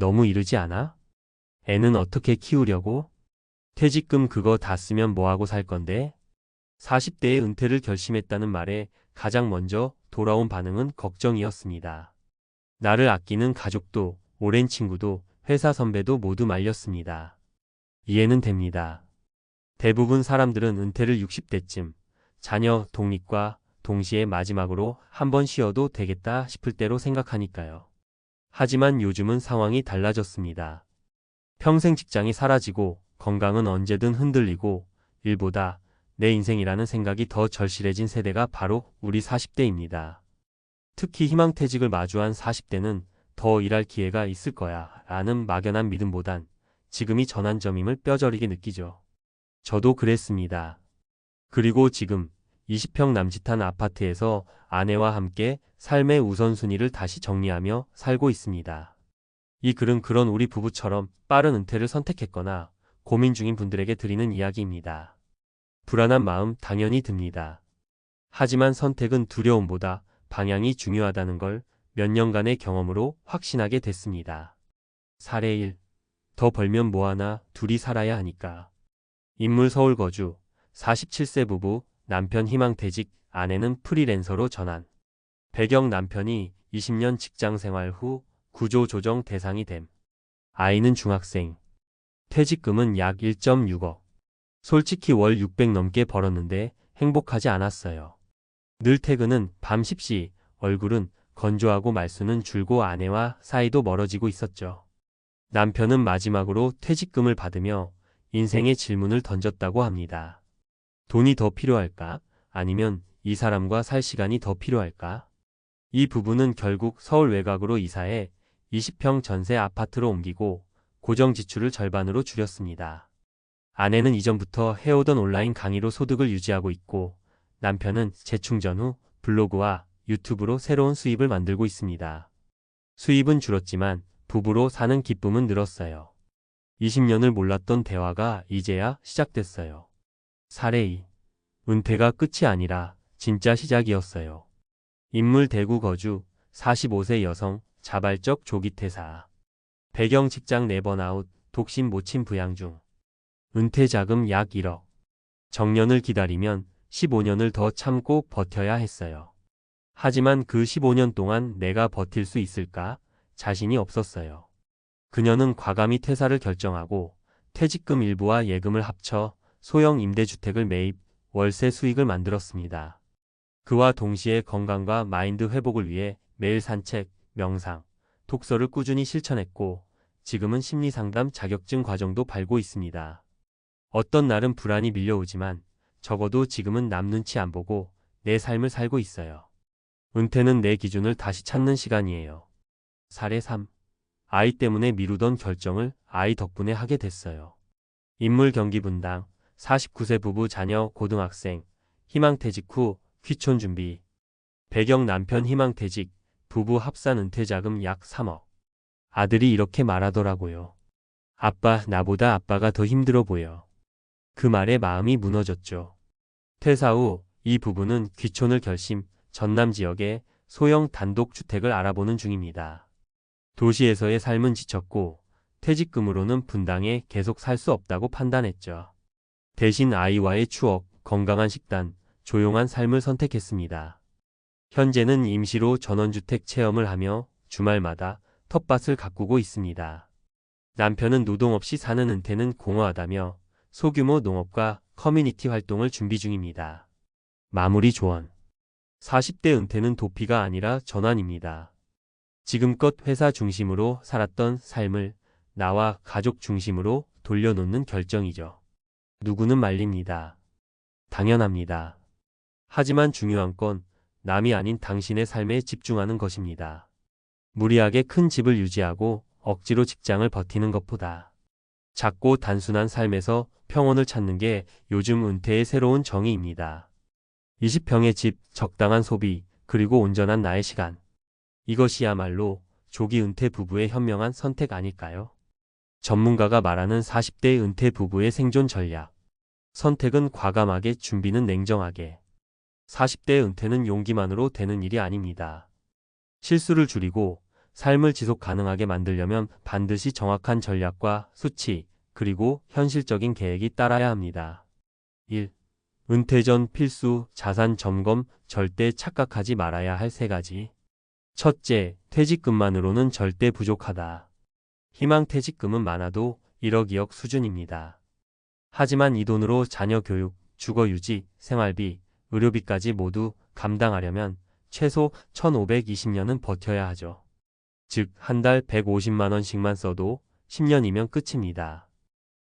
너무 이르지 않아? 애는 어떻게 키우려고? 퇴직금 그거 다 쓰면 뭐하고 살 건데? 40대의 은퇴를 결심했다는 말에 가장 먼저 돌아온 반응은 걱정이었습니다. 나를 아끼는 가족도, 오랜 친구도, 회사 선배도 모두 말렸습니다. 이해는 됩니다. 대부분 사람들은 은퇴를 60대쯤, 자녀 독립과 동시에 마지막으로 한 번 쉬어도 되겠다 싶을 때로 생각하니까요. 하지만 요즘은 상황이 달라졌습니다. 평생 직장이 사라지고 건강은 언제든 흔들리고 일보다 내 인생이라는 생각이 더 절실해진 세대가 바로 우리 40대입니다. 특히 희망퇴직을 마주한 40대는 더 일할 기회가 있을 거야 라는 막연한 믿음보단 지금이 전환점임을 뼈저리게 느끼죠. 저도 그랬습니다. 그리고 지금 20평 남짓한 아파트에서 아내와 함께 삶의 우선순위를 다시 정리하며 살고 있습니다. 이 글은 그런 우리 부부처럼 빠른 은퇴를 선택했거나 고민 중인 분들에게 드리는 이야기입니다. 불안한 마음 당연히 듭니다. 하지만 선택은 두려움보다 방향이 중요하다는 걸 몇 년간의 경험으로 확신하게 됐습니다. 사례 1. 더 벌면 뭐하나 둘이 살아야 하니까. 인물 서울 거주, 47세 부부, 남편 희망퇴직, 아내는 프리랜서로 전환. 배경 남편이 20년 직장 생활 후 구조조정 대상이 됨. 아이는 중학생. 퇴직금은 약 1.6억. 솔직히 월 600 넘게 벌었는데 행복하지 않았어요. 늘 퇴근은 밤 10시, 얼굴은 건조하고 말수는 줄고 아내와 사이도 멀어지고 있었죠. 남편은 마지막으로 퇴직금을 받으며 인생의 질문을 던졌다고 합니다. 돈이 더 필요할까? 아니면 이 사람과 살 시간이 더 필요할까? 이 부부는 결국 서울 외곽으로 이사해 20평 전세 아파트로 옮기고 고정 지출을 절반으로 줄였습니다. 아내는 이전부터 해오던 온라인 강의로 소득을 유지하고 있고 남편은 재충전 후 블로그와 유튜브로 새로운 수입을 만들고 있습니다. 수입은 줄었지만 부부로 사는 기쁨은 늘었어요. 20년을 몰랐던 대화가 이제야 시작됐어요. 사례 2. 은퇴가 끝이 아니라 진짜 시작이었어요. 인물 대구 거주, 45세 여성, 자발적 조기 퇴사. 배경 직장 내 번아웃, 독신 모친 부양 중. 은퇴 자금 약 1억. 정년을 기다리면 15년을 더 참고 버텨야 했어요. 하지만 그 15년 동안 내가 버틸 수 있을까? 자신이 없었어요. 그녀는 과감히 퇴사를 결정하고 퇴직금 일부와 예금을 합쳐 소형 임대주택을 매입, 월세 수익을 만들었습니다. 그와 동시에 건강과 마인드 회복을 위해 매일 산책, 명상, 독서를 꾸준히 실천했고 지금은 심리상담 자격증 과정도 밟고 있습니다. 어떤 날은 불안이 밀려오지만 적어도 지금은 남 눈치 안 보고 내 삶을 살고 있어요. 은퇴는 내 기준을 다시 찾는 시간이에요. 사례 3. 아이 때문에 미루던 결정을 아이 덕분에 하게 됐어요. 인물 경기 분당, 49세 부부 자녀 고등학생, 희망퇴직 후 귀촌 준비. 배경 남편 희망퇴직, 부부 합산 은퇴자금 약 3억. 아들이 이렇게 말하더라고요. 아빠, 나보다 아빠가 더 힘들어 보여. 그 말에 마음이 무너졌죠. 퇴사 후 이 부부는 귀촌을 결심, 전남 지역에 소형 단독주택을 알아보는 중입니다. 도시에서의 삶은 지쳤고 퇴직금으로는 분당에 계속 살 수 없다고 판단했죠. 대신 아이와의 추억, 건강한 식단, 조용한 삶을 선택했습니다. 현재는 임시로 전원주택 체험을 하며 주말마다 텃밭을 가꾸고 있습니다. 남편은 노동 없이 사는 은퇴는 공허하다며 소규모 농업과 커뮤니티 활동을 준비 중입니다. 마무리 조언. 40대 은퇴는 도피가 아니라 전환입니다. 지금껏 회사 중심으로 살았던 삶을 나와 가족 중심으로 돌려놓는 결정이죠. 누구는 말립니다. 당연합니다. 하지만 중요한 건 남이 아닌 당신의 삶에 집중하는 것입니다. 무리하게 큰 집을 유지하고 억지로 직장을 버티는 것보다 작고 단순한 삶에서 평온을 찾는 게 요즘 은퇴의 새로운 정의입니다. 20평의 집, 적당한 소비, 그리고 온전한 나의 시간. 이것이야말로 조기 은퇴 부부의 현명한 선택 아닐까요? 전문가가 말하는 40대 은퇴 부부의 생존 전략. 선택은 과감하게, 준비는 냉정하게. 40대 은퇴는 용기만으로 되는 일이 아닙니다. 실수를 줄이고 삶을 지속 가능하게 만들려면 반드시 정확한 전략과 수치, 그리고 현실적인 계획이 따라야 합니다. 1. 은퇴 전 필수 자산 점검 절대 착각하지 말아야 할 3가지. 첫째, 퇴직금만으로는 절대 부족하다. 희망 퇴직금은 많아도 1억 2억 수준입니다. 하지만 이 돈으로 자녀 교육, 주거 유지, 생활비, 의료비까지 모두 감당하려면 최소 1520년은 버텨야 하죠. 즉, 한 달 150만 원씩만 써도 10년이면 끝입니다.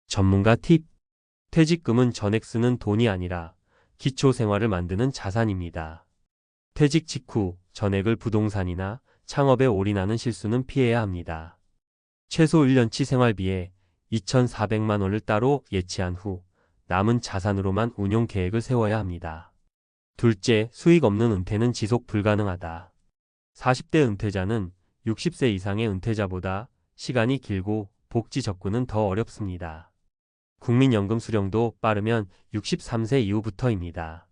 전문가 팁. 퇴직금은 전액 쓰는 돈이 아니라 기초 생활을 만드는 자산입니다. 퇴직 직후 전액을 부동산이나 창업에 올인하는 실수는 피해야 합니다. 최소 1년치 생활비에 2,400만 원을 따로 예치한 후 남은 자산으로만 운용 계획을 세워야 합니다. 둘째, 수익 없는 은퇴는 지속 불가능하다. 40대 은퇴자는 60세 이상의 은퇴자보다 시간이 길고 복지 접근은 더 어렵습니다. 국민연금 수령도 빠르면 63세 이후부터입니다.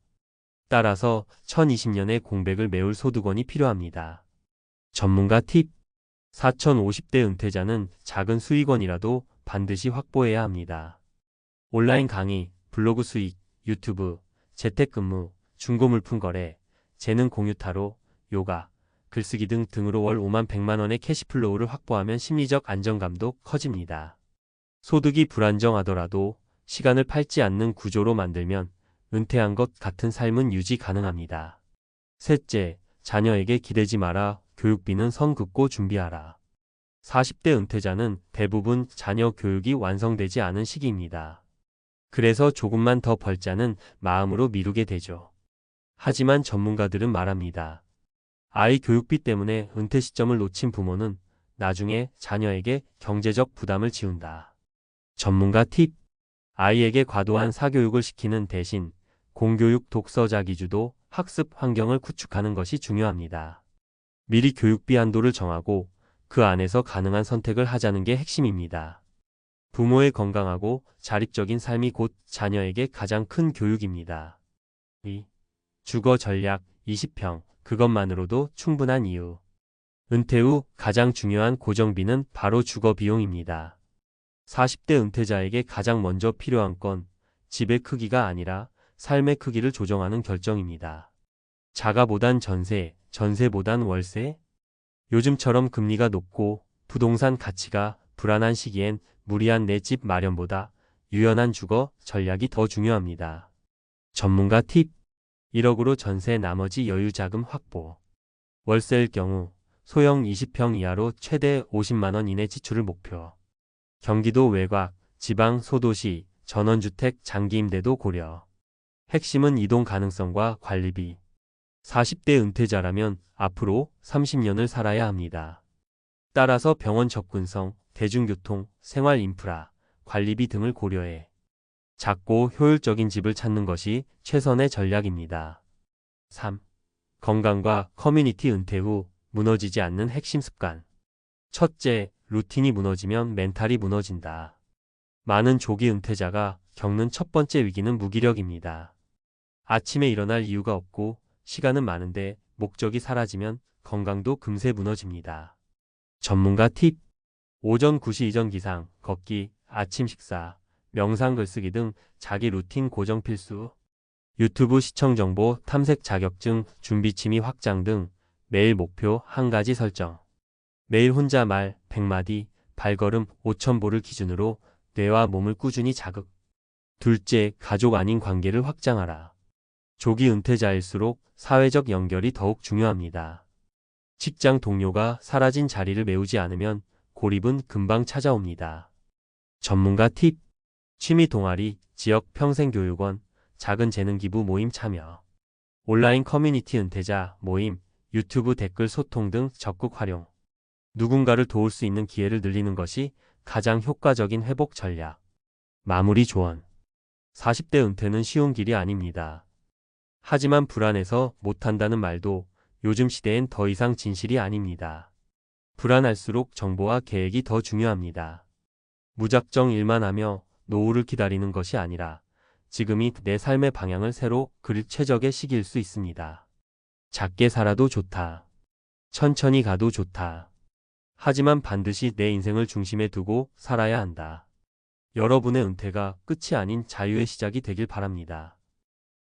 따라서 2020년에 공백을 메울 소득원이 필요합니다. 전문가 팁. 4050대 은퇴자는 작은 수익원이라도 반드시 확보해야 합니다. 온라인 강의, 블로그 수익, 유튜브, 재택근무, 중고물품 거래, 재능 공유 타로, 요가, 글쓰기 등으로 월 5만 100만 원의 캐시플로우를 확보하면 심리적 안정감도 커집니다. 소득이 불안정하더라도 시간을 팔지 않는 구조로 만들면 은퇴한 것 같은 삶은 유지 가능합니다. 셋째, 자녀에게 기대지 마라. 교육비는 선 긋고 준비하라. 40대 은퇴자는 대부분 자녀 교육이 완성되지 않은 시기입니다. 그래서 조금만 더 벌자는 마음으로 미루게 되죠. 하지만 전문가들은 말합니다. 아이 교육비 때문에 은퇴 시점을 놓친 부모는 나중에 자녀에게 경제적 부담을 지운다. 전문가 팁. 아이에게 과도한 사교육을 시키는 대신 공교육 독서 자기주도 학습 환경을 구축하는 것이 중요합니다. 미리 교육비 한도를 정하고 그 안에서 가능한 선택을 하자는 게 핵심입니다. 부모의 건강하고 자립적인 삶이 곧 자녀에게 가장 큰 교육입니다. 2. 주거 전략 20평. 그것만으로도 충분한 이유. 은퇴 후 가장 중요한 고정비는 바로 주거 비용입니다. 40대 은퇴자에게 가장 먼저 필요한 건 집의 크기가 아니라 삶의 크기를 조정하는 결정입니다. 자가보단 전세, 전세보단 월세? 요즘처럼 금리가 높고 부동산 가치가 불안한 시기엔 무리한 내 집 마련보다 유연한 주거 전략이 더 중요합니다. 전문가 팁. 1억으로 전세 나머지 여유 자금 확보. 월세일 경우 소형 20평 이하로 최대 50만 원 이내 지출을 목표. 경기도 외곽, 지방, 소도시, 전원주택, 장기임대도 고려. 핵심은 이동 가능성과 관리비. 40대 은퇴자라면 앞으로 30년을 살아야 합니다. 따라서 병원 접근성, 대중교통, 생활 인프라, 관리비 등을 고려해 작고 효율적인 집을 찾는 것이 최선의 전략입니다. 3. 건강과 커뮤니티. 은퇴 후 무너지지 않는 핵심 습관. 첫째, 루틴이 무너지면 멘탈이 무너진다. 많은 조기 은퇴자가 겪는 첫 번째 위기는 무기력입니다. 아침에 일어날 이유가 없고 시간은 많은데 목적이 사라지면 건강도 금세 무너집니다. 전문가 팁. 오전 9시 이전 기상, 걷기, 아침 식사, 명상 글쓰기 등 자기 루틴 고정 필수. 유튜브 시청 정보 탐색 자격증 준비 취미 확장 등 매일 목표 한 가지 설정. 매일 혼자 말 100마디, 발걸음 5,000보를 기준으로 뇌와 몸을 꾸준히 자극. 둘째, 가족 아닌 관계를 확장하라. 조기 은퇴자일수록 사회적 연결이 더욱 중요합니다. 직장 동료가 사라진 자리를 메우지 않으면 고립은 금방 찾아옵니다. 전문가 팁. 취미 동아리, 지역 평생교육원, 작은 재능기부 모임 참여. 온라인 커뮤니티 은퇴자 모임, 유튜브 댓글 소통 등 적극 활용. 누군가를 도울 수 있는 기회를 늘리는 것이 가장 효과적인 회복 전략. 마무리 조언. 40대 은퇴는 쉬운 길이 아닙니다. 하지만 불안해서 못한다는 말도 요즘 시대엔 더 이상 진실이 아닙니다. 불안할수록 정보와 계획이 더 중요합니다. 무작정 일만 하며 노후를 기다리는 것이 아니라 지금이 내 삶의 방향을 새로 그릴 최적의 시기일 수 있습니다. 작게 살아도 좋다. 천천히 가도 좋다. 하지만 반드시 내 인생을 중심에 두고 살아야 한다. 여러분의 은퇴가 끝이 아닌 자유의 시작이 되길 바랍니다.